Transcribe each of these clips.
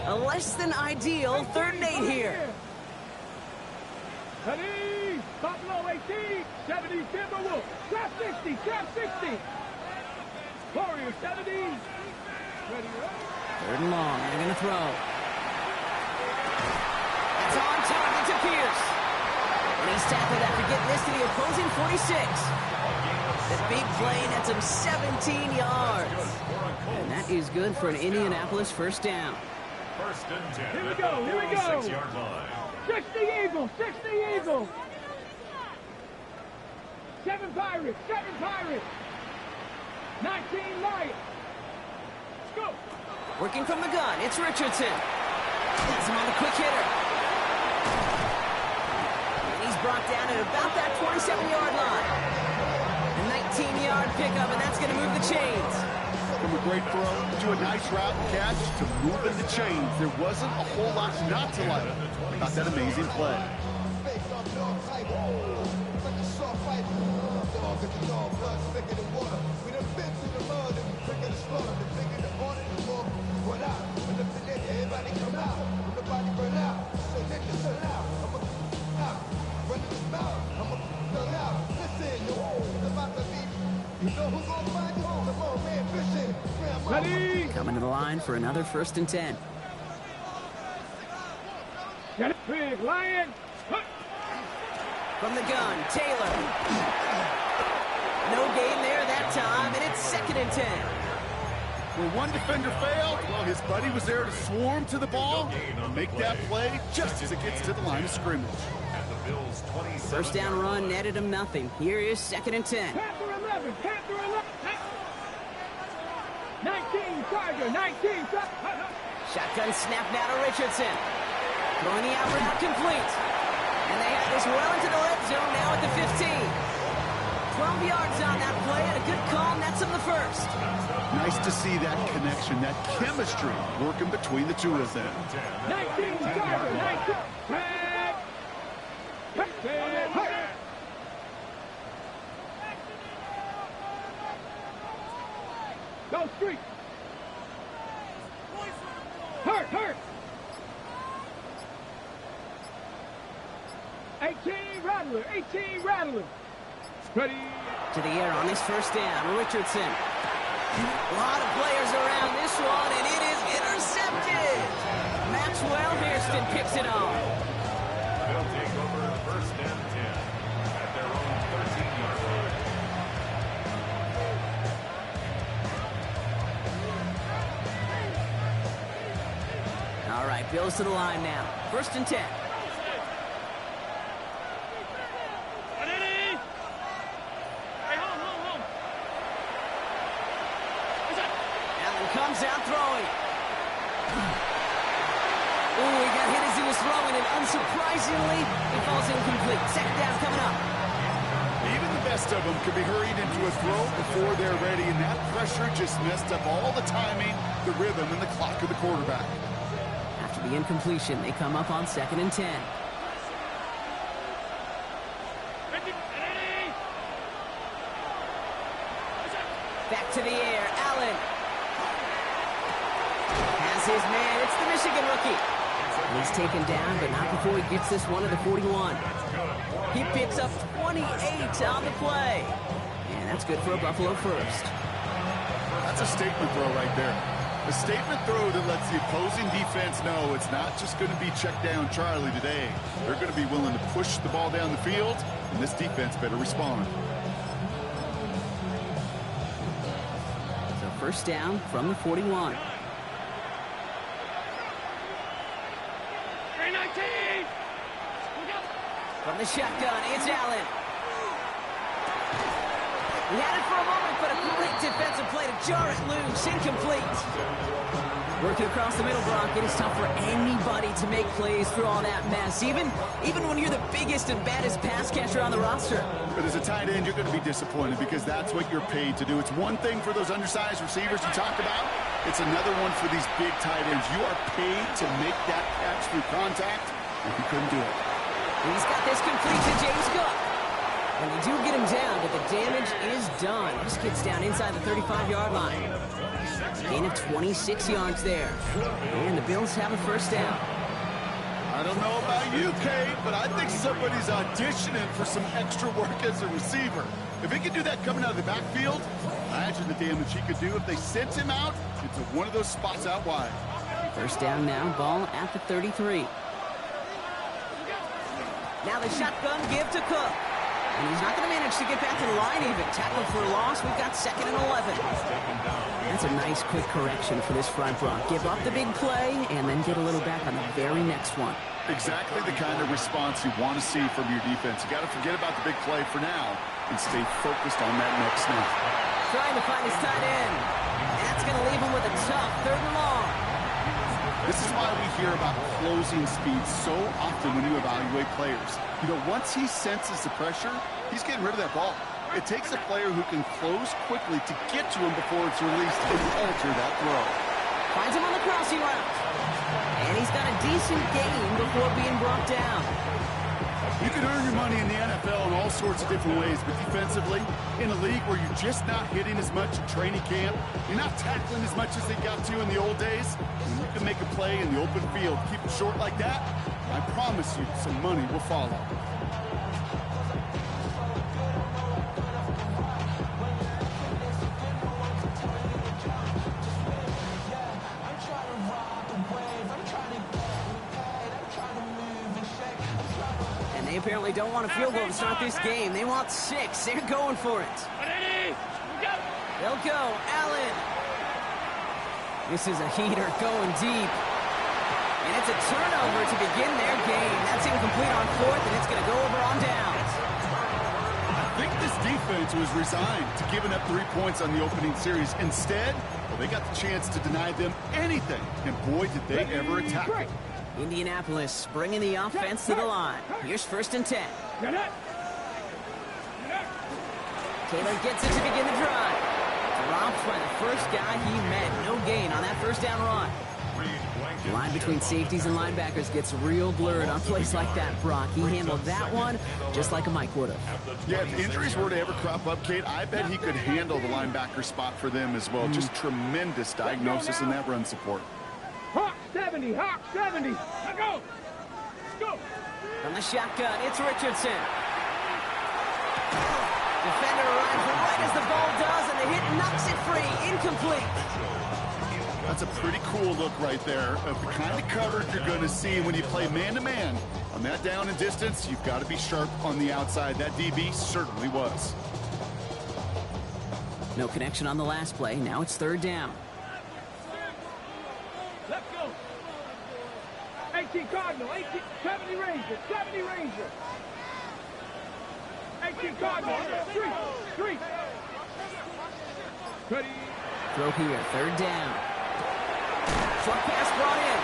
A less than ideal 3rd and 8 here. Ready, Buffalo 18, 70 Timberwolves, trap 60, trap 60. Warriors 70. Ready, 3rd and long, they're going to throw. It's on target to Pierce. And he's tackled after getting this to the opposing 46. The big play nets him 17 yards. And that is good for an Indianapolis 1st down. 1st and 10. Here we go, here we go. 6-yard line. 60 Eagles, 60 Eagles. 7 Pirates, 7 Pirates. 19 Lions. Let's go. Working from the gun, it's Richardson. Gets him on the quick hitter. And he's brought down at about that 27-yard line. A 19-yard pickup, and that's going to move the chains. From a great throw to a nice route and catch to moving the chains. There wasn't a whole lot not to like about that amazing play. Ready. Coming to the line for another 1st and 10. Get it, big Lion. From the gun, Taylor. No gain there that time, and it's 2nd and 10. When one defender failed, well, his buddy was there to swarm to the ball and make that play just as it gets to the line of scrimmage. 1st down run netted him nothing. Here is 2nd and 10. Panther 11, Panther 11. 19 Charger, 19 Charger. Shotgun snap now to Richardson. Throwing the out route complete. And they have this well into the red zone now at the 15. 12 yards on that play, and a good call nets him the 1st. Nice to see that connection, that chemistry working between the two of them. 19 Charger, 19. Go street. Hurt. 18 Rattler, 18 Rattler. Ready. To the air on this 1st down, Richardson. A lot of players around this one, and it is intercepted. Maxwell Hairston picks it off. They'll take over 1st and 10 at their own 13-yard line. All right, Bills to the line now. 1st and 10. Allen comes out throwing. Ooh, he got hit as he was throwing, and unsurprisingly, he falls incomplete. 2nd down coming up. Even the best of them could be hurried into a throw before they're ready, and that pressure just messed up all the timing, the rhythm, and the clock of the quarterback. After the incompletion, they come up on 2nd and 10. Back to the air, Allen. Has his man, it's the Michigan rookie. He's taken down, but not before he gets this one to the 41. He picks up 28 on the play. And that's good for a Buffalo 1st. That's a statement throw right there. A statement throw that lets the opposing defense know it's not just going to be check down Charlie today. They're going to be willing to push the ball down the field, and this defense better respond. So 1st down from the 41. From the shotgun, it's Allen. He had it for a moment, but a great defensive play to jar it loose. Incomplete. Working across the middle, Brock, it is tough for anybody to make plays through all that mess, even when you're the biggest and baddest pass catcher on the roster. But as a tight end, you're going to be disappointed because that's what you're paid to do. It's one thing for those undersized receivers you talked about. It's another one for these big tight ends. You are paid to make that catch through contact, and he couldn't do it. He's got this complete to James Cook. And they do get him down, but the damage is done. This gets down inside the 35-yard line. Gain of 26 yards there. And the Bills have a first down. I don't know about you, Kate, but I think somebody's auditioning for some extra work as a receiver. If he could do that coming out of the backfield, imagine the damage he could do if they sent him out into one of those spots out wide. First down now, ball at the 33. Now the shotgun give to Cook. And he's not going to manage to get back to the line even. Tackle for a loss. We've got 2nd and 11. That's a nice quick correction for this front row. Give up the big play and then get a little back on the very next one. Exactly the kind of response you want to see from your defense. You got to forget about the big play for now and stay focused on that next snap. Trying to find his tight end. That's going to leave him with a tough 3rd and long. This is why we hear about closing speed so often when you evaluate players. You know, once he senses the pressure, he's getting rid of that ball. It takes a player who can close quickly to get to him before it's released and alter that throw. Finds him on the crossing route. And he's got a decent gain before being brought down. You can earn your money in the NFL in all sorts of different ways, but defensively, in a league where you're just not hitting as much in training camp, you're not tackling as much as they got to in the old days, when you can make a play in the open field, keep it short like that, I promise you some money will follow. They apparently don't want a field goal to start this game. They want 6. They're going for it. They'll go. Allen. This is a heater going deep. And it's a turnover to begin their game. That's incomplete on 4th, and it's going to go over on downs. I think this defense was resigned to giving up 3 points on the opening series. Instead, well, they got the chance to deny them anything. And boy, did they ever attack. Indianapolis bringing the offense to the line. Here's 1st and 10. Taylor gets it to begin the drive. Dropped by the first guy he met. No gain on that first down run. The line between safeties and linebackers gets real blurred on plays like that, Brock. He handled that one just like a Mike would have. Yeah, if injuries were to ever crop up, Kate, I bet he could handle the linebacker spot for them as well. Just tremendous diagnosis in that run support. Hawk 70, Hawk 70. Now go. Go. From the shotgun, it's Richardson. Defender arrives right as the ball does, and the hit knocks it free. Incomplete. That's a pretty cool look right there of the kind of coverage you're going to see when you play man-to-man. On that down and distance, you've got to be sharp on the outside. That DB certainly was. No connection on the last play. Now it's 3rd down. Let's go. 18 Cardinal, 18, 70 Ranger, 70 Ranger. 18 Cardinal, street. Ready. Throw here, 3rd down. Short pass brought in.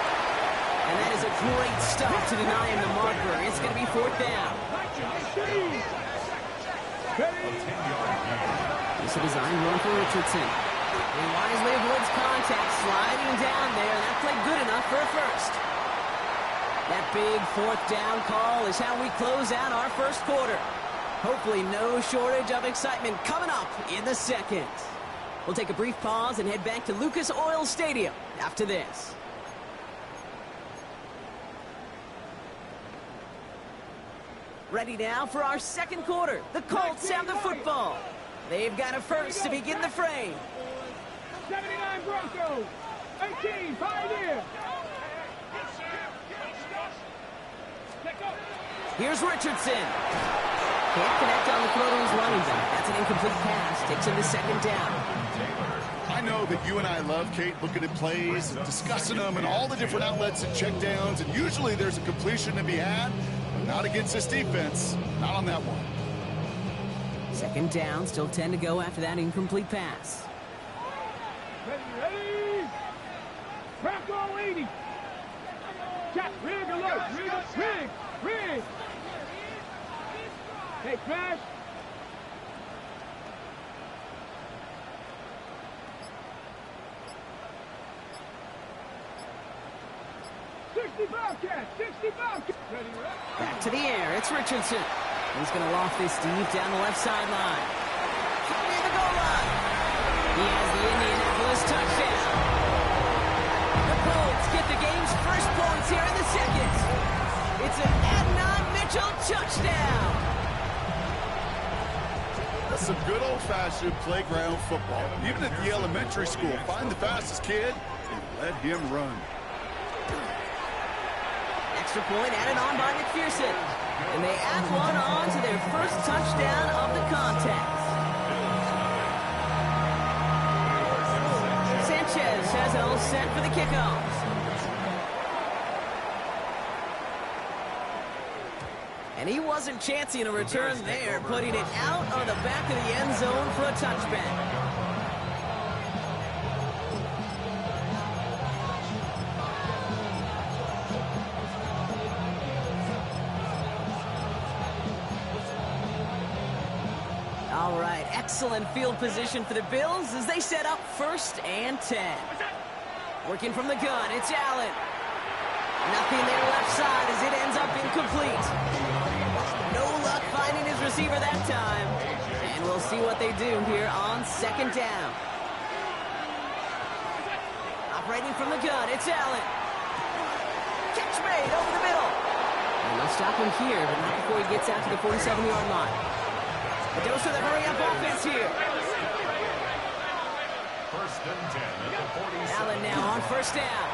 And that is a great stop to deny him the marker. It's going to be 4th down. This is a design run for Richardson. He wisely avoids contact, sliding down there, and that played good enough for a first. That big 4th down call is how we close out our first quarter. Hopefully no shortage of excitement coming up in the second. We'll take a brief pause and head back to Lucas Oil Stadium after this. Ready now for our second quarter. The Colts have the football. They've got a first to begin the frame. 79 Broncos, 18 Pioneer. Here's Richardson. Can't connect on the throw to his running back. That's an incomplete pass. Takes him to 2nd down. I know that you and I love, Kate, looking at plays and discussing them and all the different outlets and checkdowns, and usually there's a completion to be had, but not against this defense. Not on that one. 2nd down, still 10 to go after that incomplete pass. Ready. Bronco 80. Jack, rig alert, rig. Hey, Crash. Back to the air. It's Richardson. He's going to loft this deep down the left sideline. Near the goal line. He has the Indianapolis touchdown. first points here in the second. It's an Adnan Mitchell touchdown. That's some good old-fashioned playground football. Even at the elementary school, find the fastest kid and let him run. Extra point added on by McPherson. And they add one on to their first touchdown of the contest. Sanchez has it all set for the kickoff. And he wasn't chancing a return there, putting it out on the back of the end zone for a touchback. All right, excellent field position for the Bills as they set up 1st and 10. Working from the gun, it's Allen. Nothing there left side as it ends up incomplete. No luck finding his receiver that time. And we'll see what they do here on 2nd down. Operating from the gun, it's Allen. Catch made over the middle. And they'll stop him here, but not before he gets out to the 47-yard line. A dose of the hurry-up offense here. 1st and 10 at the 47. Allen now on 1st down.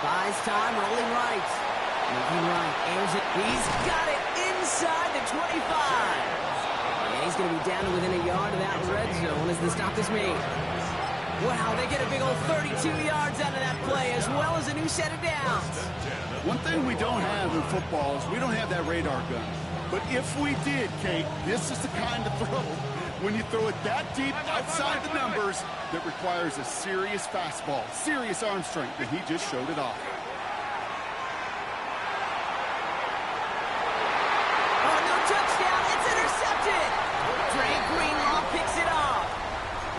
Buys time, rolling right. Moving right, aims it. He's got it inside the 25. And he's going to be down to within a yard of that red zone as the stop is made. Wow, they get a big old 32 yards out of that play as well as a new set of downs. One thing we don't have in football is we don't have that radar gun. But if we did, Kate, this is the kind of throw, when you throw it that deep outside the numbers, that requires a serious fastball, serious arm strength, and he just showed it off. Oh, no touchdown. It's intercepted. Dre Greenlaw picks it off.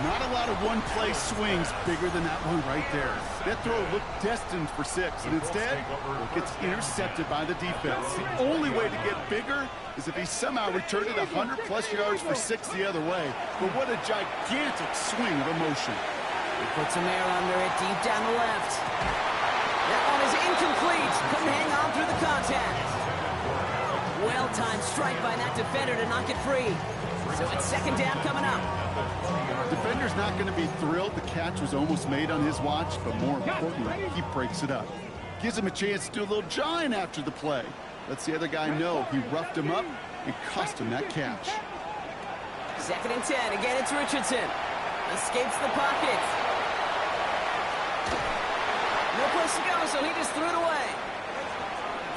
Not a lot of one-play swings bigger than that one right there. That throw looked destined for 6, and instead, it gets intercepted by the defense. The only way to get bigger is if he somehow returned it 100-plus yards for 6 the other way. But what a gigantic swing of emotion. He puts him there under it, deep down the left. That one is incomplete. Couldn't hang on through the contact. Well-timed strike by that defender to knock it free. So it's 2nd down coming up. Defender's not going to be thrilled the catch was almost made on his watch, but more importantly, he breaks it up. Gives him a chance to do a little jawing after the play. Lets the other guy know he roughed him up and cost him that catch. 2nd and 10. Again, it's Richardson. Escapes the pocket. No place to go, so he just threw it away.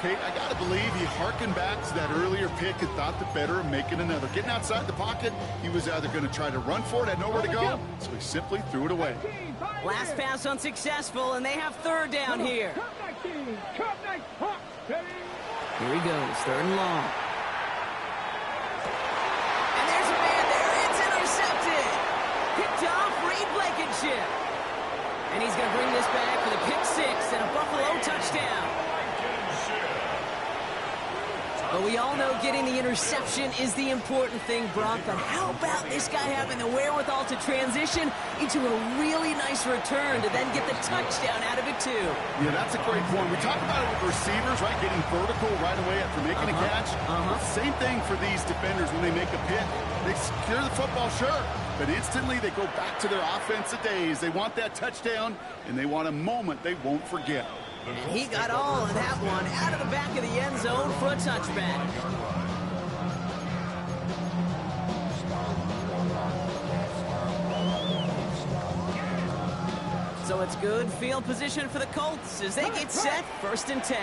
Kate, I got to believe he harkened back to that earlier pick and thought the better of making another. Getting outside the pocket, he was either going to try to run for it, had nowhere to go, so he simply threw it away. Last pass unsuccessful, and they have 3rd down here. Here he goes, 3rd and long. And there's a man there. It's intercepted. Picked off Reed Blankenship. And he's going to bring this back for the pick 6 and a Buffalo touchdown. But we all know getting the interception is the important thing, Brock. But how about this guy having the wherewithal to transition into a really nice return to then get the touchdown out of it, too? Yeah, that's a great point. We talk about it with receivers, right? Getting vertical right away after making a catch. Same thing for these defenders when they make a pick. They secure the football, sure. But instantly they go back to their offensive days. They want that touchdown, and they want a moment they won't forget. And he got all of that one out of the back of the end zone for a touchback. So it's good field position for the Colts as they get set 1st and 10.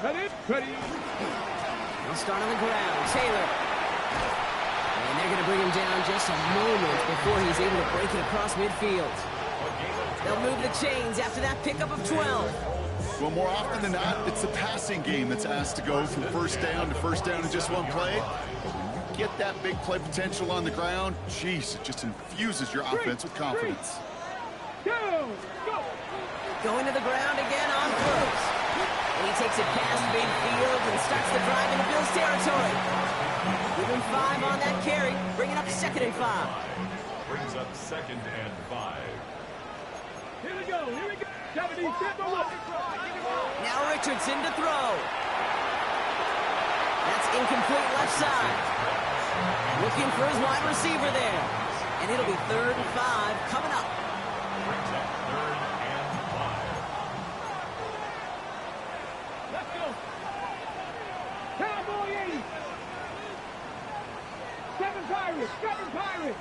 Ready. They'll start on the ground. Taylor. And they're going to bring him down just a moment before he's able to break it across midfield. They'll move the chains after that pickup of 12. Well, more often than not, it's the passing game that's asked to go from 1st down to 1st down in just one play. But when you get that big play potential on the ground, geez, it just infuses your offense with confidence. Go! Going to the ground again on 1st. And he takes it past midfield and starts the drive into Bills territory. Give him 5 on that carry, bringing up 2nd and 5. Brings up 2nd and 5. Here we go. 70 Timberwolves. Now Richardson to throw. That's incomplete left side. Looking for his wide receiver there. And it'll be 3rd and 5 coming up. Brings up 3rd and 5. Let's go. Cowboy 80. 7 Pirates. 7 Pirates.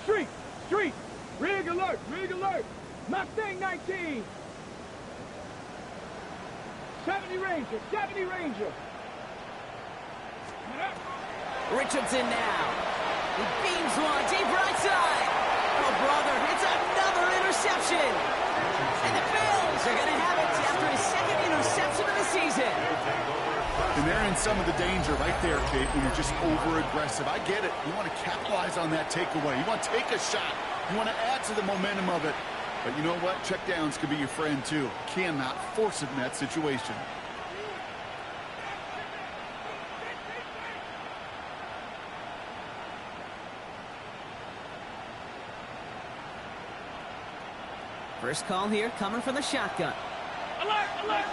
Street. Street. Rig alert. Rig alert. Mustang 19. 70 Ranger. 70 Ranger. Richardson now. He beams one deep right side. Oh, brother, it's another interception. And the Bills are going to have it after his 2nd interception of the season. And they're in some of the danger right there, Kate, when you're just over-aggressive. I get it. You want to capitalize on that takeaway. You want to take a shot. You want to add to the momentum of it. But you know what? Checkdowns can be your friend, too. Cannot force it in that situation. First call here coming from the shotgun. Alert! Alert!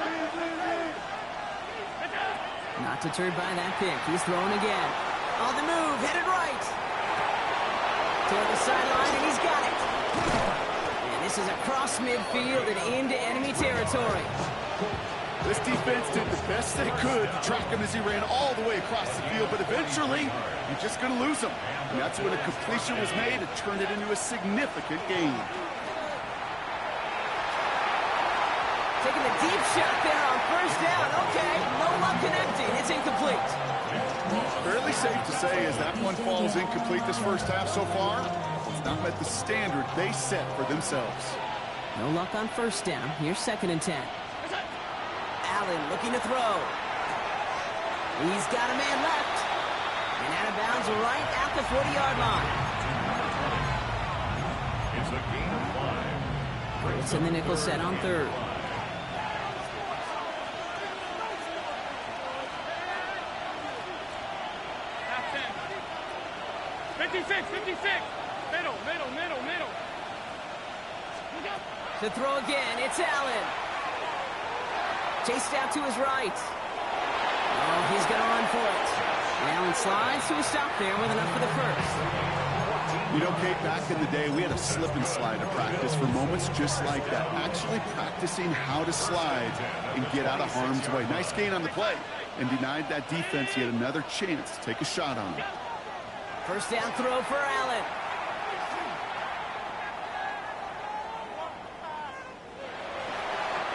Not deterred by that pick. He's throwing again. On the move, headed right. Toward the sideline, and he's got it. And this is across midfield and into enemy territory. This defense did the best they could to track him as he ran all the way across the field, but eventually, you're just going to lose him. And that's when a completion was made and turned it into a significant gain. Taking the deep shot there on 1st down. Okay, no luck connecting. It's incomplete. Fairly safe to say as that one falls incomplete this first half so far, it's not met the standard they set for themselves. No luck on 1st down. Here's 2nd and 10. Allen looking to throw. He's got a man left. And out of bounds right at the 40-yard line. It's a gain of 5. It's in the nickel set on 3rd. Middle. To throw again, it's Allen. Chased out to his right. Oh, he's going to run for it. Allen slides to a stop there with enough for the 1st. You know, Kate, back in the day, we had a slip and slide to practice for moments just like that. Actually practicing how to slide and get out of harm's way. Nice gain on the play. And denied that defense yet another chance to take a shot on it. 1st down throw for Allen.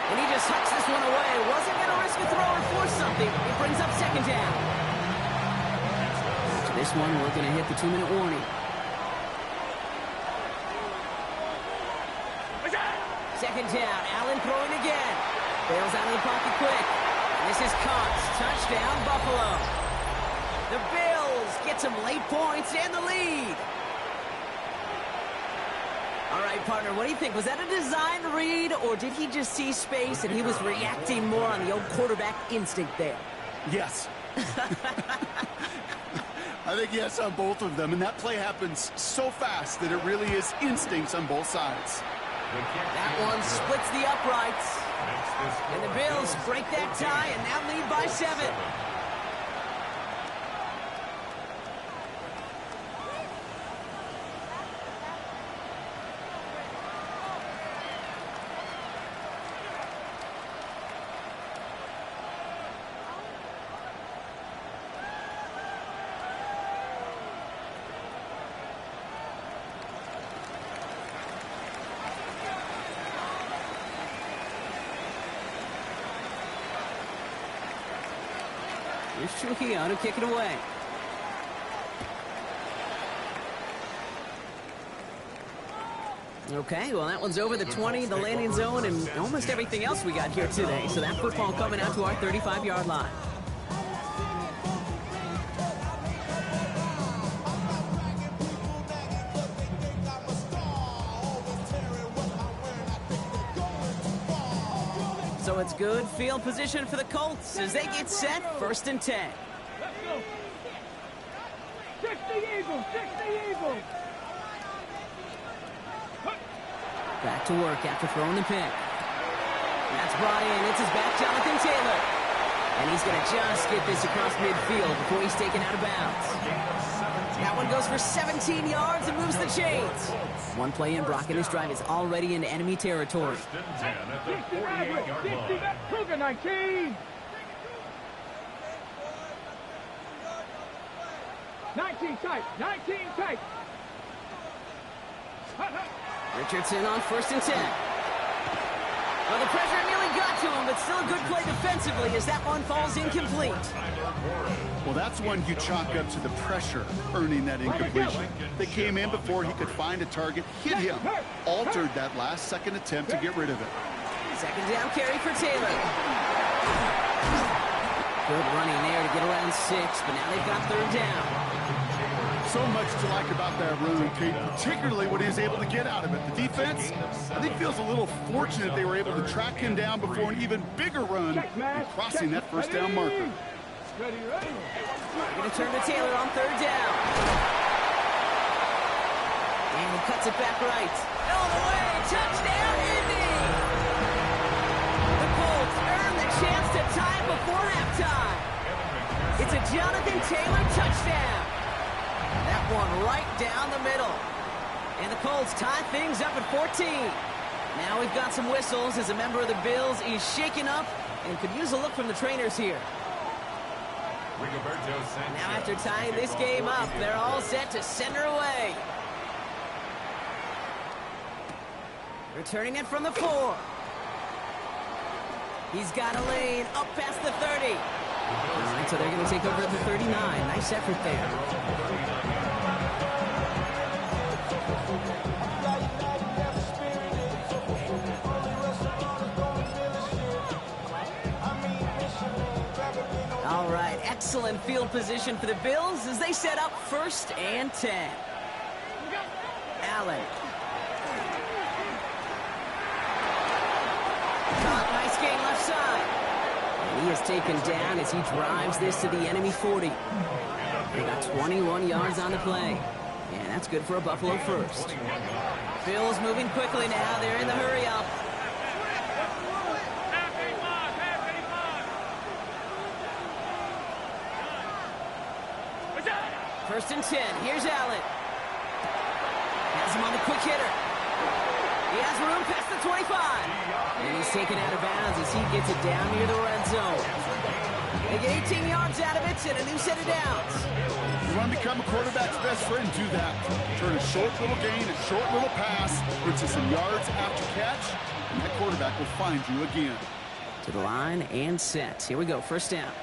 And he just hucks this one away. Wasn't going to risk a throw or force something. It brings up 2nd down. To this one, we're going to hit the 2-minute warning. 2nd down. Allen throwing again. Bails out of the pocket quick. And this is caught. Touchdown, Buffalo. The Bills get some late points and the lead. All right, partner, what do you think? Was that a design read, or did he just see space and he was reacting more on the old quarterback instinct there? Yes. I think yes on both of them, and that play happens so fast that it really is instincts on both sides. That one splits the uprights. And the Bills break that tie and now lead by 7. Here's Trujillo to kick it away. Okay, well, that one's over the 20, the landing zone, and almost everything else we got here today. So that football coming out to our 35-yard line. So it's good field position for the Colts as they get set, 1st and 10. Let's go. 60 Eagles. Back to work after throwing the pick. That's brought in. It's his back, Jonathan Taylor. And he's going to just get this across midfield before he's taken out of bounds. That one goes for 17 yards and moves the chains. One play in, Brock, and this drive is already into enemy territory. 60 back, Cougar 19. 19 tight, 19 tight. Richardson on 1st and 10. Well, the pressure nearly got to him, but still a good play defensively as that one falls incomplete. Well, that's one you chalk up to the pressure, earning that incompletion. They came in before he could find a target, hit him, altered that last-second attempt to get rid of it. Second down carry for Taylor. Good running there to get around 6, but now they've got 3rd down. So much to like about that run, Kate, particularly what he was able to get out of it. The defense, I think, feels a little fortunate they were able to track him down before an even bigger run and crossing that 1st down marker. Ready. Going to turn to Taylor on 3rd down. And he cuts it back right. All the way, touchdown, Indy! The Colts earn the chance to tie before halftime. It's a Jonathan Taylor touchdown. That one right down the middle. And the Colts tie things up at 14. Now we've got some whistles as a member of the Bills is shaken up and could use a look from the trainers here. Now after tying this game up, they're all set to send her away. Returning it from the 4. He's got a lane up past the 30. All right, so they're going to take over at the 39. Nice effort there. All right, excellent field position for the Bills as they set up 1st and 10. Allen. Caught, nice gain left side. And he is taken down as he drives this to the enemy 40. They got 21 yards on the play. And that's good for a Buffalo 1st. Bills moving quickly now. They're in the hurry up. First and 10. Here's Allen. Has him on the quick hitter. He has room past the 25. And he's taken out of bounds as he gets it down near the red zone. They get 18 yards out of it and a new set of downs. You want to become a quarterback's best friend, do that. Turn a short little gain, a short little pass into some yards after catch, and that quarterback will find you again. To the line and set. Here we go, 1st down.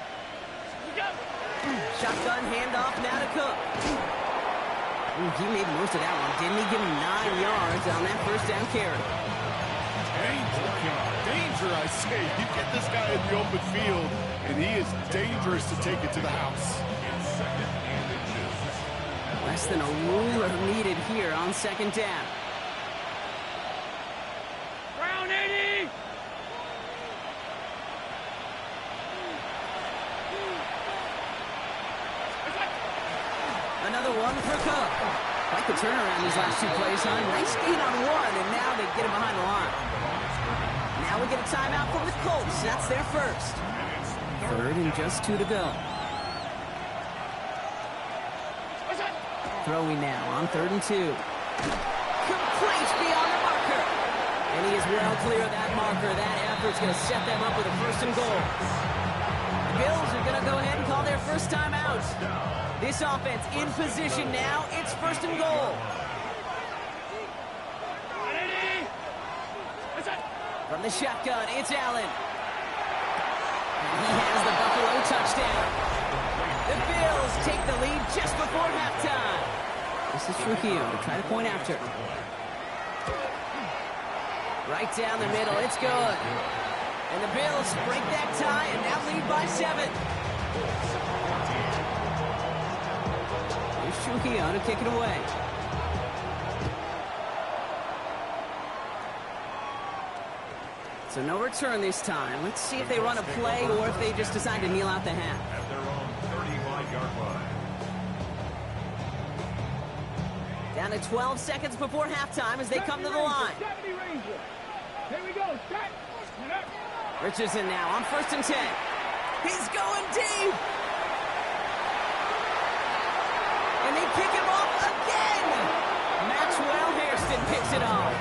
Shotgun handoff now to Cook. Ooh, he made most of that one. Didn't he give him 9 yards on that 1st down carry? Danger, I say. You get this guy in the open field, and he is dangerous to take it to the house. Less than a ruler needed here on 2nd down. Round 80. Another one for Cook. Quite the turnaround these last 2 plays, huh? Nice gain on 1, and now they get him behind the line. Now we get a timeout from the Colts. That's their 1st. 3rd and just 2 to go. Throwing now on 3rd and 2. Complete beyond the marker. And he is well clear of that marker. That effort's going to set them up with a 1st and goal. The Bills are going to go ahead and call their first timeout. This offense in position now. It's 1st and goal. From the shotgun, it's Allen. And he has the Buffalo touchdown. The Bills take the lead just before halftime. This is Trujillo to try to point after. Right down the middle, it's good. And the Bills break that tie and now lead by 7. Here's Trujillo to kick it away. So no return this time. Let's see if they run a play or if they just decide to kneel out the half. At their own 35-yard line. Down to 12 seconds before halftime as they come to the line. 70 range, Richardson now on 1st and 10. He's going deep. And they pick him off again. Maxwell Hairston picks it off.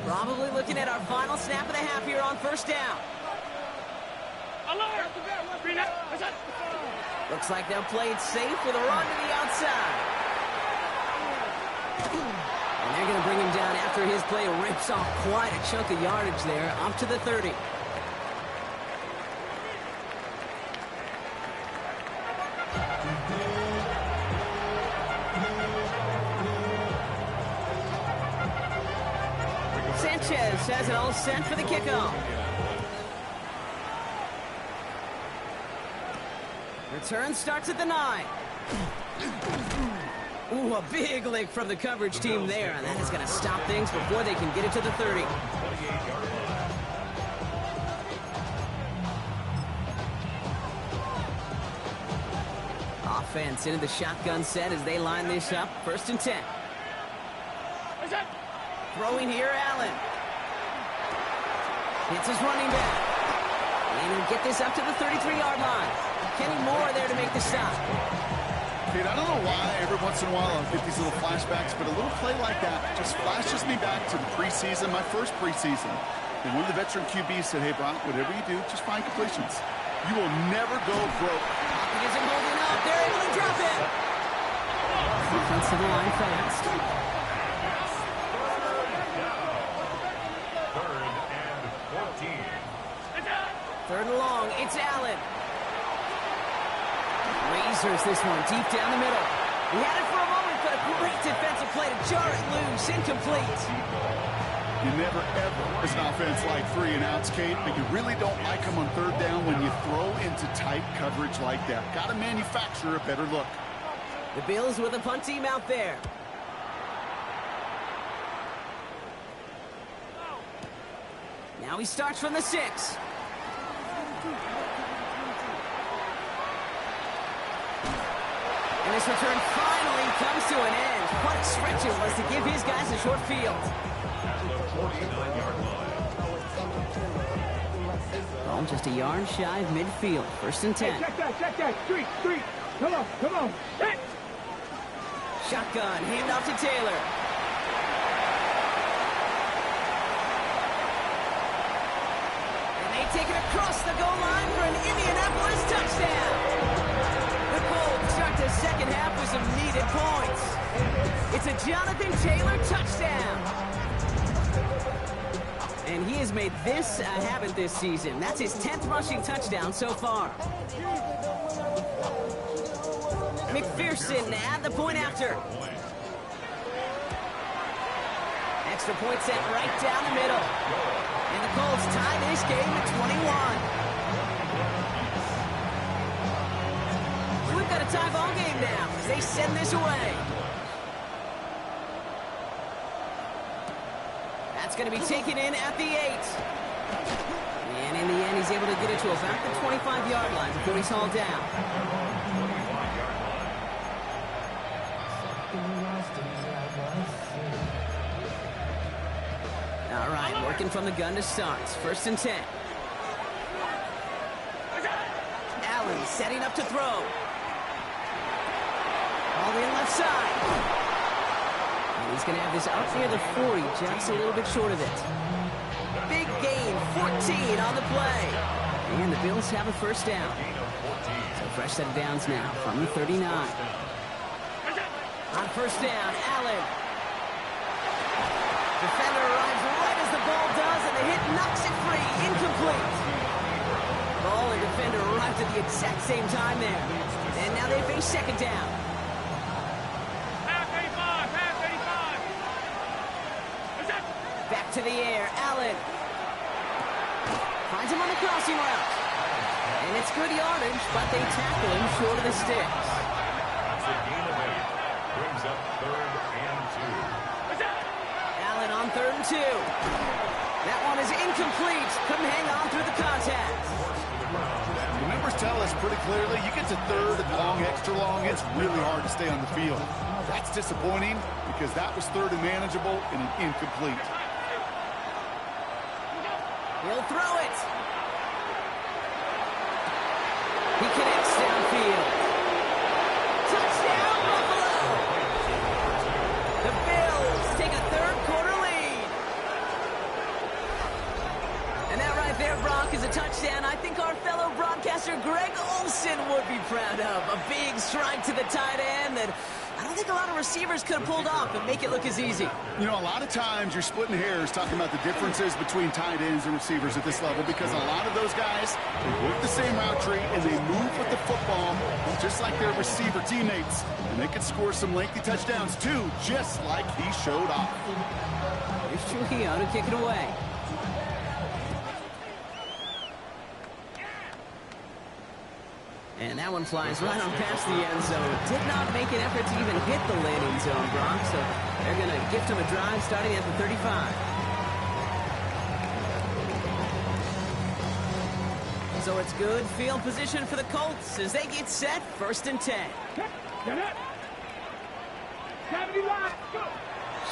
Probably looking at our final snap of the half here on 1st down. Looks like they'll play it safe with a run to the outside. And they're going to bring him down after his play rips off quite a chunk of yardage there, up to the 30. Sanchez has it all set for the kickoff. Return starts at the 9. Ooh, a big lick from the coverage team there, and that is going to stop things before they can get it to the 30. Offense into the shotgun set as they line this up. 1st and 10. Throwing here, Allen. Hits his running back. And he'll get this up to the 33-yard line. Kenny Moore there to make the stop. Kate, I don't know why every once in a while I'll get these little flashbacks, but a little play like that just flashes me back to the preseason, my first preseason. And one of the veteran QBs said, hey, Brock, whatever you do, just find completions. You will never go broke. He isn't holding up. They're able to drop it. Defensive line fast. 3rd and long. It's Allen. Razors this one deep down the middle. He had it for a moment, but a great defensive play to jar it loose. Incomplete. You never, ever, as an offense, like 3 and outs, Kate, but you really don't like them on 3rd down when you throw into tight coverage like that. Got to manufacture a better look. The Bills with a punt team out there. Now he starts from the 6. And this return finally comes to an end. What a stretch it was to give his guys a short field. Ball just a yard shy of midfield. 1st and 10. Hey, check that. Street. Come on. Hey. Shotgun, hand off to Taylor. And they take it across the goal line for an Indianapolis touchdown. The Colts start the second half with some needed points. It's a Jonathan Taylor touchdown. And he has made this a habit this season. That's his 10th rushing touchdown so far. McPherson at the point after. Extra point set right down the middle. And the Colts tie this game at 21. So we've got a tie ball game now as they send this away. That's going to be taken in at the 8. And in the end, he's able to get it to about the 25-yard line before he's hauled down. All right, working from the gun to start. 1st and 10. Allen setting up to throw. All in left side. And he's going to have this up near the 40, just a little bit short of it. Big gain, 14 on the play. And the Bills have a 1st down. So fresh set of downs now from the 39. On 1st down, Allen. Defender arrives right as the ball does, and the hit knocks it free. Incomplete. Ball and defender arrived at the exact same time there. And now they face 2nd down. Half 85. Back to the air, Allen. Finds him on the crossing route. And it's good yardage, but they tackle him short of the sticks. That's a gain of 8. Brings up 3rd and 2. Allen on 3rd and 2. That one is incomplete. Couldn't hang on through the contact. pretty clearly. You get to third and long, extra long, it's really hard to stay on the field. That's disappointing because that was third and manageable and an incomplete. He'll throw it. He connects downfield. Touchdown, Buffalo! The Bills take a third-quarter lead. And that right there, Brock, is a touchdown I think our fellow broadcaster Greg Olsen would be proud of. A big strike to the tight end that I don't think a lot of receivers could have pulled off and make it look as easy. You know, a lot of times you're splitting hairs talking about the differences between tight ends and receivers at this level because a lot of those guys, they work the same route tree and they move with the football just like their receiver teammates. And they can score some lengthy touchdowns too, just like he showed off. Here's Trujillo to kick it away. And that one flies right on past the end zone. Did not make an effort to even hit the landing zone, Brock. So they're going to gift him a drive starting at the 35. So it's good field position for the Colts as they get set, 1st and 10.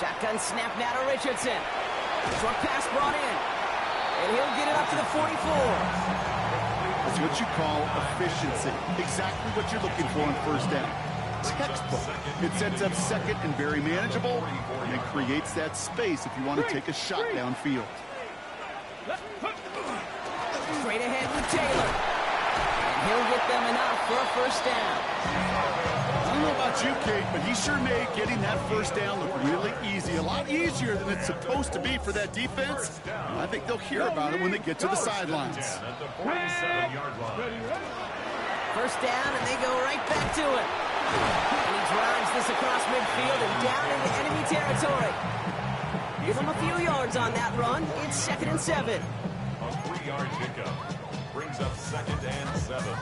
Shotgun snap now to Richardson. Short pass brought in. And he'll get it up to the 44. It's what you call efficiency. Exactly what you're looking for on 1st down. Textbook. It sets up 2nd and very manageable, and it creates that space if you want to take a shot downfield. Straight ahead with Taylor. And he'll get them enough for a 1st down. I don't know about you, Kate, but he sure made getting that 1st down look really easy. A lot easier than it's supposed to be for that defense. And I think they'll hear about it when they get to the sidelines. 1st down, and they go right back to it. And he drives this across midfield and down into enemy territory. Give him a few yards on that run. It's 2nd and 7. A 3-yard pickup brings up 2nd and 7.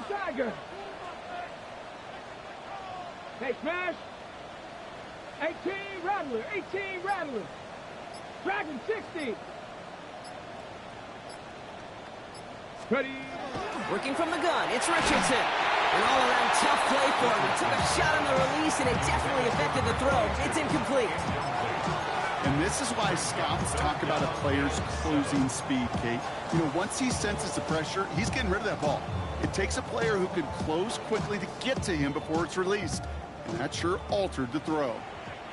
Tiger. Hey, smash. 18 Rattler. 18 Rattler. Dragon 60. Ready. Working from the gun. It's Richardson. An all-around tough play for him. He took a shot on the release, and it definitely affected the throw. It's incomplete. And this is why scouts talk about a player's closing speed, Kate. You know, once he senses the pressure, he's getting rid of that ball. It takes a player who can close quickly to get to him before it's released. And that sure altered the throw.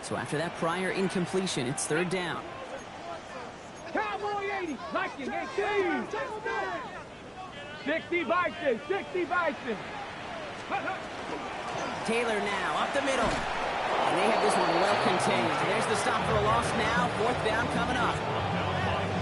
So after that prior incompletion, it's 3rd down. Cowboy 80. Viking 18. 60 Bison. 60 Bison. Taylor now up the middle. And they have this one well contained. There's the stop for a loss now. 4th down coming up.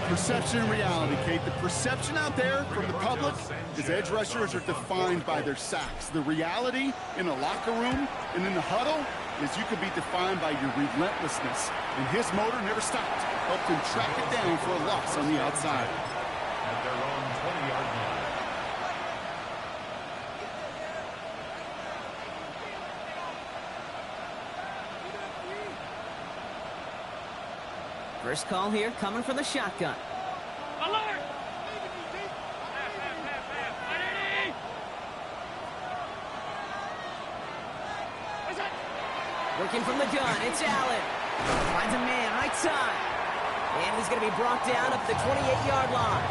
Perception and reality, Kate. The perception out there from the public is edge rushers are defined by their sacks. The reality in a locker room and in the huddle is you can be defined by your relentlessness. And his motor never stopped. Helped him track it down for a loss on the outside. At their own 20-yard line. First call here coming from the shotgun. Alert! Working from the gun, it's Allen. Finds a man right side. And he's going to be brought down up the 28-yard line.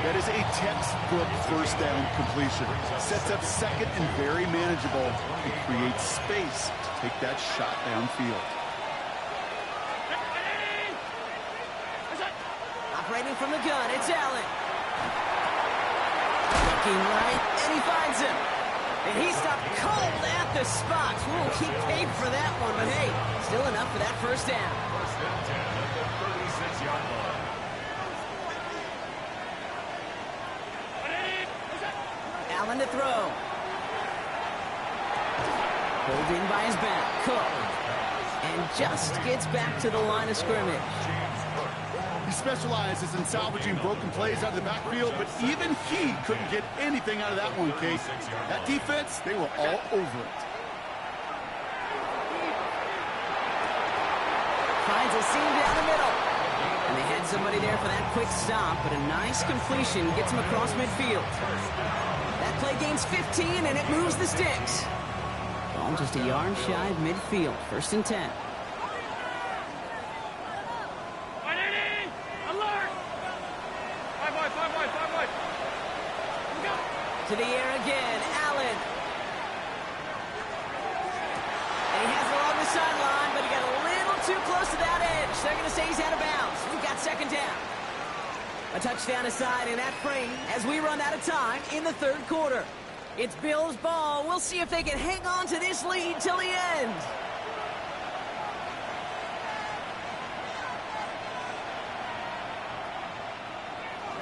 That is a textbook 1st down completion. Sets up 2nd and very manageable and creates space to take that shot downfield. Operating from the gun, it's Allen. Looking right, and he finds him. And he stopped cold at the spot. We'll keep paid for that one, but hey, still enough for that 1st down. 1st and 10 at the 36-yard line. Allen to throw. Pulled in by his back. Cook. And just gets back to the line of scrimmage. He specializes in salvaging broken plays out of the backfield, but even he couldn't get anything out of that one, Kate. That defense, they were all over it. Finds a seam down the middle. And they had somebody there for that quick stop, but a nice completion gets him across midfield. That play gains 15, and it moves the sticks. Ball just a yard shy of midfield. 1st and 10. Alert! 5 wide. To the air again, Allen. And he has it along the sideline, but he got a little too close to that edge. They're going to say he's out of bounds. We've got 2nd down. A touchdown aside in that frame as we run out of time in the 3rd quarter. It's Bills' ball. We'll see if they can hang on to this lead till the end.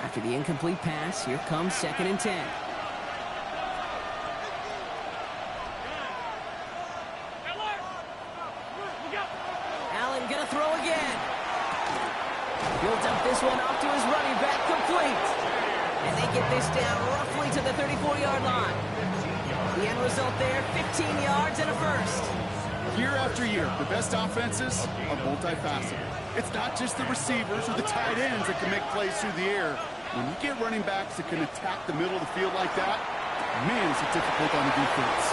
After the incomplete pass, here comes 2nd and 10. Allen gonna throw again. He'll dump this one off to his running back, complete. And they get this down roughly to the 34-yard line. The end result there, 15 yards and a first. Year after year, the best offenses are multifaceted. It's not just the receivers or the tight ends that can make plays through the air. When you get running backs that can attack the middle of the field like that, man, is it difficult on the defense.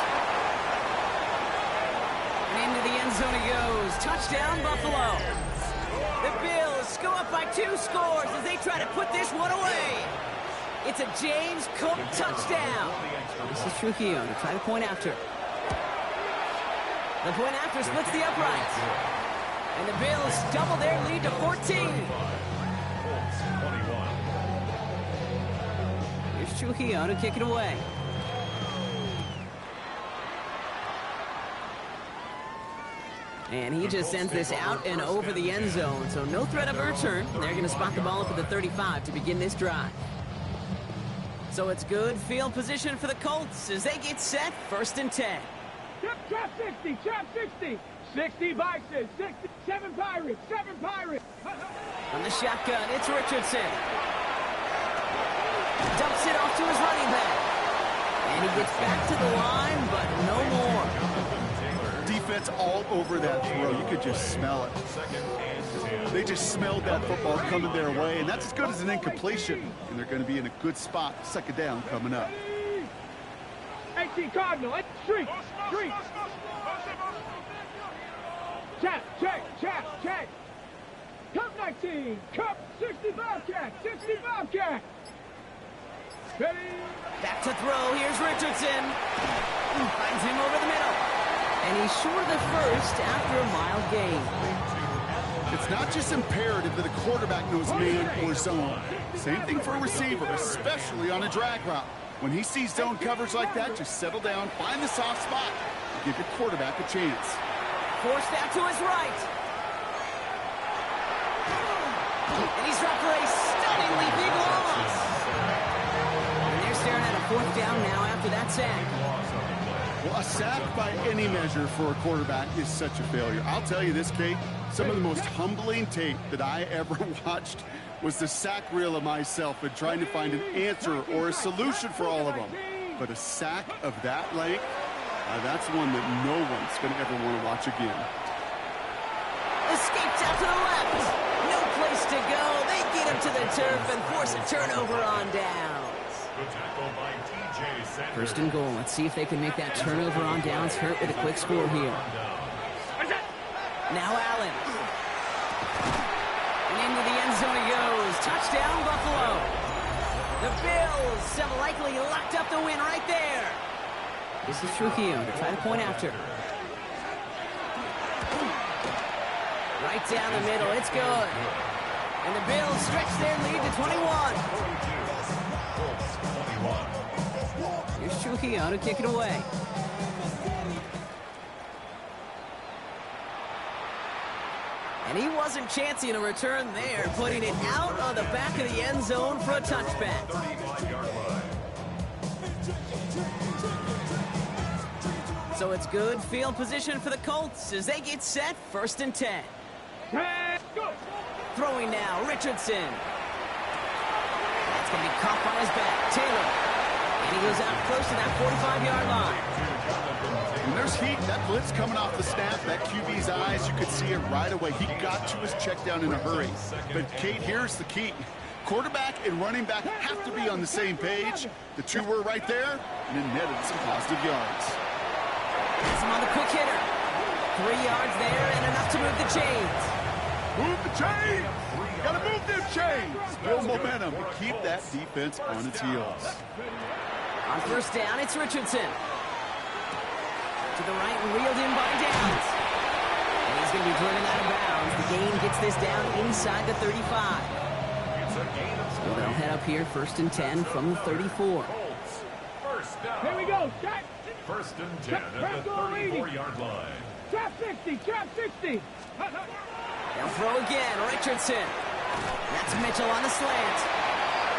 And into the end zone he goes. Touchdown, Buffalo. The Bills go up by 2 scores as they try to put this one away. It's a James Cook touchdown. This is Trujillo to try to point after. The point after splits the uprights. And the Bills double their lead to 14. Here's Trujillo to kick it away. And he just sends this out and over the end zone, so no threat of a return. They're going to spot the ball up at the 35 to begin this drive. So it's good field position for the Colts as they get set. 1st and 10. Trap 60, trap 60. 60 Bison, 7 Pirates, 7 Pirates. On the shotgun, it's Richardson. Dumps it off to his running back. And he gets back to the line, but no more. Defense all over that throw. You could just smell it. They just smelled that football coming their way, and that's as good as an incompletion. And they're going to be in a good spot. 2nd down coming up. 18 Cardinal, street. Check. Cup 19, Cup 65 cat. Ready? Back to throw. Here's Richardson. Finds him over the middle. And he's short of the first after a mild gain. It's not just imperative that a quarterback knows man or zone. Same thing for a receiver, especially on a drag route. When he sees zone coverage like that, just settle down, find the soft spot, and give your quarterback a chance. Forced out to his right. And he's dropped for a stunningly big loss. And they're staring at a 4th down now after that sack. Well, a sack by any measure for a quarterback is such a failure. I'll tell you this, Kate, some of the most humbling tape that I ever watched was the sack reel of myself and trying to find an answer or a solution for all of them. But a sack of that length, that's one that no one's going to ever want to watch again. Escapes out to the left. No place to go. They get him to the turf and force a turnover on downs. 1st and goal. Let's see if they can make that turnover on downs hurt with a quick score here. Now Allen. And into the end zone he goes. Touchdown, Buffalo. The Bills have likely locked up the win right there. This is Trujillo to try to point after. Right down the middle. It's good. And the Bills stretch their lead to 21. Here's Trujillo to kick it away. And he wasn't chancing a return there, putting it out on the back of the end zone for a touchback. So it's good field position for the Colts as they get set. 1st and 10. Go! Throwing now, Richardson. That's going to be caught by his back. Taylor. And he goes out close to that 45-yard line. When there's heat, that blitz coming off the snap, that QB's eyes, you could see it right away. He got to his check down in a hurry. But, Kate, here's the key. Quarterback and running back have to be on the same page. The two were right there, and it netted some positive yards. Has him on the quick hitter. 3 yards there and enough to move the chains. Move the chains! Gotta move them chains! Build momentum to keep that defense on its heels. On first down, it's Richardson. To the right, reeled in by Downs. And he's going to be driven out of bounds. The gain gets this down inside the 35. So they'll head up here, 1st and 10 from the 34. Here we go. Set. 1st and 10 at the 34-yard line. Trap 60. Trap 60. They'll throw again. Richardson. That's Mitchell on the slant.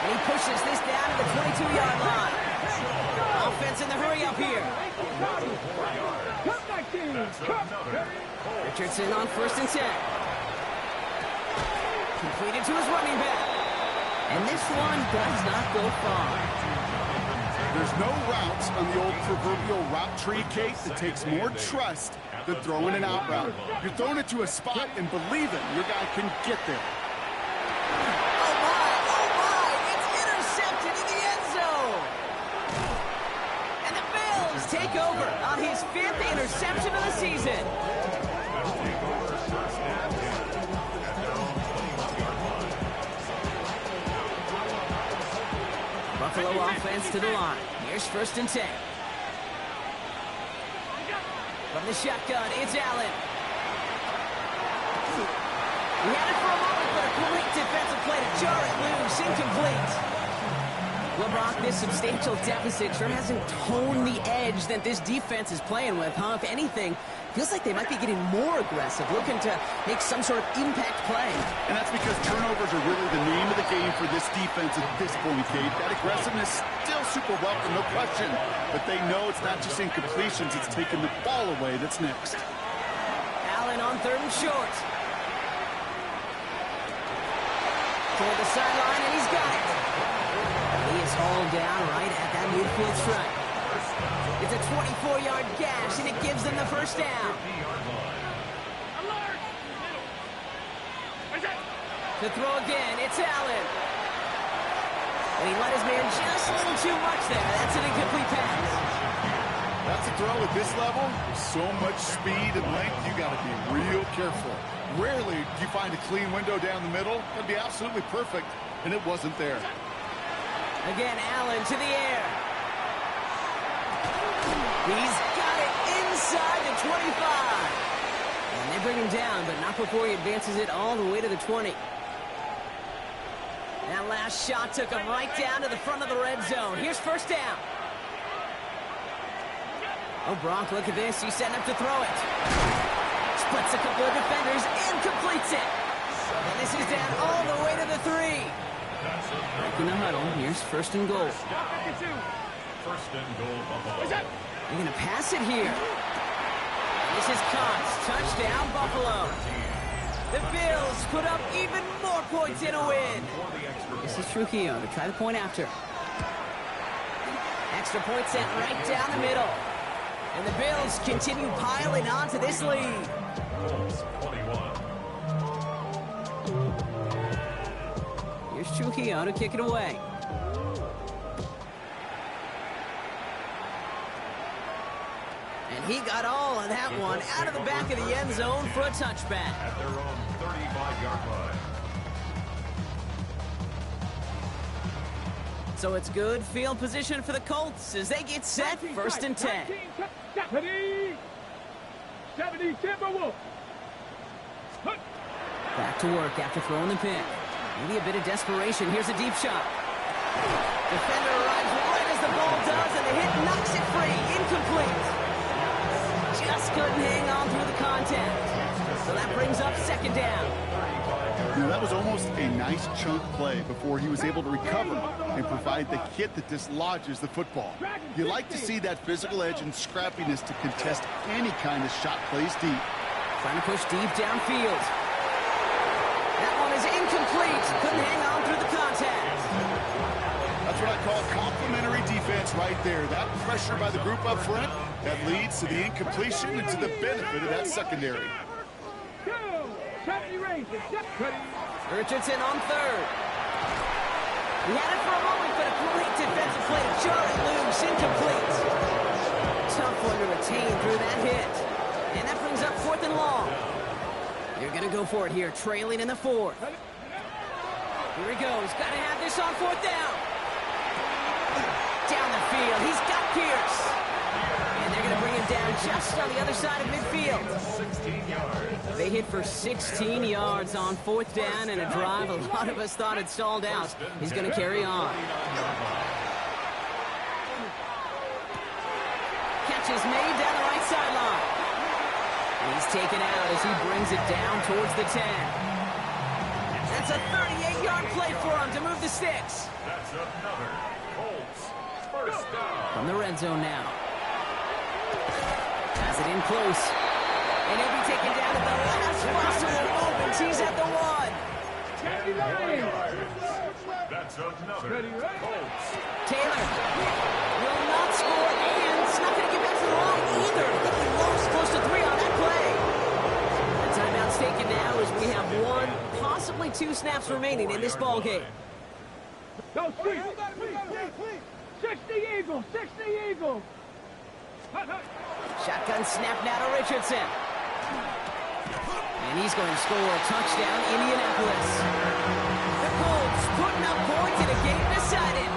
And he pushes this down to the 22-yard line. Offense in the hurry up here. Richardson on 1st and 10. Completed to his running back. And this one does not go far. There's no routes on the old proverbial route tree, Kate, that takes more trust than throwing an out route. You're throwing it to a spot and believing your guy can get there. Oh my, it's intercepted in the end zone. And the Bills take over on his 5th interception of the season. Buffalo offense to the line. Here's 1st and 10. From the shotgun, it's Allen. He had it for a moment, but a great defensive play to jar it loose, incomplete. LeBron, this substantial deficit sure hasn't toned the edge that this defense is playing with, huh? If anything, feels like they might be getting more aggressive, looking to make some sort of impact play. And that's because turnovers are really the name of the game for this defense at this point, Kate. That aggressiveness still super welcome, no question. But they know it's not just incompletions, it's taking the ball away that's next. Allen on 3rd and short. Toward the sideline, and he's got it. He is hauled down right at that midfield stripe. It's a 24-yard gash, and it gives them the 1st down. To throw again, it's Allen. And he let his man just a little too much there. That's an incomplete pass. That's a throw at this level. With so much speed and length, you got to be real careful. Rarely do you find a clean window down the middle. That'd be absolutely perfect, and it wasn't there. Again, Allen to the air. He's got it inside the 25. And they bring him down, but not before he advances it all the way to the 20. That last shot took him right down to the front of the red zone. Here's 1st down. Oh, Brock, look at this. He's setting up to throw it. Splits a couple of defenders and completes it. And this is down all the way to the 3. Breaking the huddle. Here's 1st and goal. 1st and goal, Buffalo. They're going to pass it here. This is caught. Touchdown, Buffalo. The Bills put up even more points in a win. This is Trujillo to try the point after. Extra point sent right down the middle. And the Bills continue piling on to this lead. 21. Here's Trujillo to kick it away. And he got all of that one out of the back of the end zone for a touchback. At their own 35-yard line. So it's good field position for the Colts as they get set, 1st and 10. 70 Timberwolves. Back to work after throwing the pick. Maybe a bit of desperation. Here's a deep shot. Defender arrives right as the ball does, and the hit knocks it free. Incomplete. Just couldn't hang on through the contact. So that brings up 2nd down. You know, that was almost a nice chunk play before he was able to recover and provide the hit that dislodges the football. You like to see that physical edge and scrappiness to contest any kind of shot plays deep. Trying to push deep downfield. That one is right there. That pressure by the group up front, that leads to the incompletion and to the benefit of that secondary. Richardson on third. He had it for a moment, but a great defensive play to jar it loose, incomplete. Tough one to retain through that hit. And that brings up 4th and long. You're going to go for it here, trailing in the 4th. Here he goes. Got to have this on 4th down. Down the field. He's got Pierce. And they're going to bring him down just on the other side of midfield. 16 yards. They hit for 16 yards on 4th down and a drive a lot of us thought had stalled out. He's going to carry on. Catch is made down the right sideline. He's taken out as he brings it down towards the 10. That's a 38-yard play for him to move the sticks. That's another Colts first down. From the red zone now. Has it in close. And he'll be taken down at the last possible moment. He's at the 1. That's another Colts. Taylor will not score, and it's not going to get back to the line either. I think he lost close to 3 on that play. The timeout's taken now as we have 1, possibly 2 snaps remaining in this ball game. Go, 60 Eagles, 60 Eagles. Shotgun snap now to Richardson. And he's going to score a touchdown, Indianapolis. The Colts putting up points in a game decided.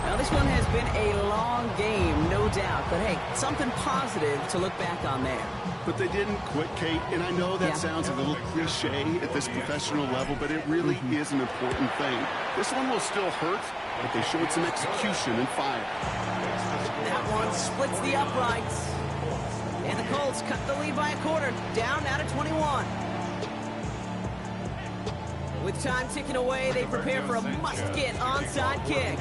Now this one has been a long game, no doubt. But hey, something positive to look back on there. But they didn't quit, Kate, and I know that sounds a little cliche at this professional level, but it really is an important thing. This one will still hurt, but they showed some execution and fire. That one splits the uprights. And the Colts cut the lead by a quarter, down now to 21. With time ticking away, they prepare for a must-get onside kick.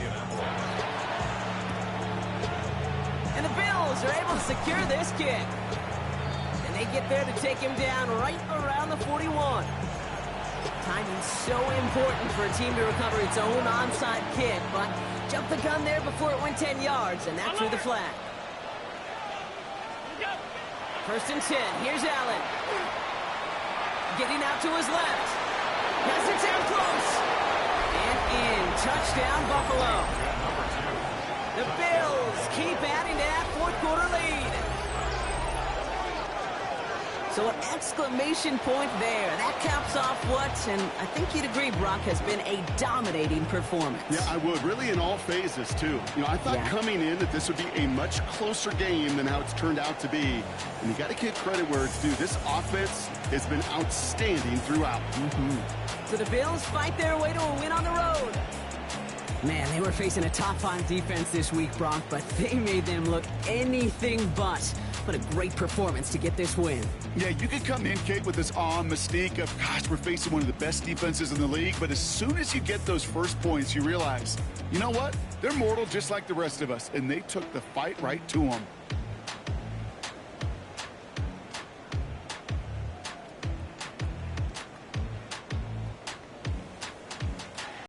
And the Bills are able to secure this kick. And they get there to take him down right around the 41. Timing's so important for a team to recover its own onside kick, but jumped the gun there before it went 10 yards, and that drew the flag. 1st and 10. Here's Allen. Getting out to his left. Has it down close. And in. Touchdown, Buffalo. The Bills keep adding to that 4th quarter lead. So an exclamation point there. That caps off what, and I think you'd agree, Brock, has been a dominating performance. Yeah, I would. Really in all phases, too. You know, I thought coming in that this would be a much closer game than how it's turned out to be. And you got to give credit where it's due. This offense has been outstanding throughout. So the Bills fight their way to a win on the road. Man, they were facing a top-5 defense this week, Brock, but they made them look anything but. What a great performance to get this win. Yeah, you could come in, Kate, with this awe and mystique of, gosh, we're facing one of the best defenses in the league, but as soon as you get those first points, you realize, you know what? They're mortal just like the rest of us, and they took the fight right to them.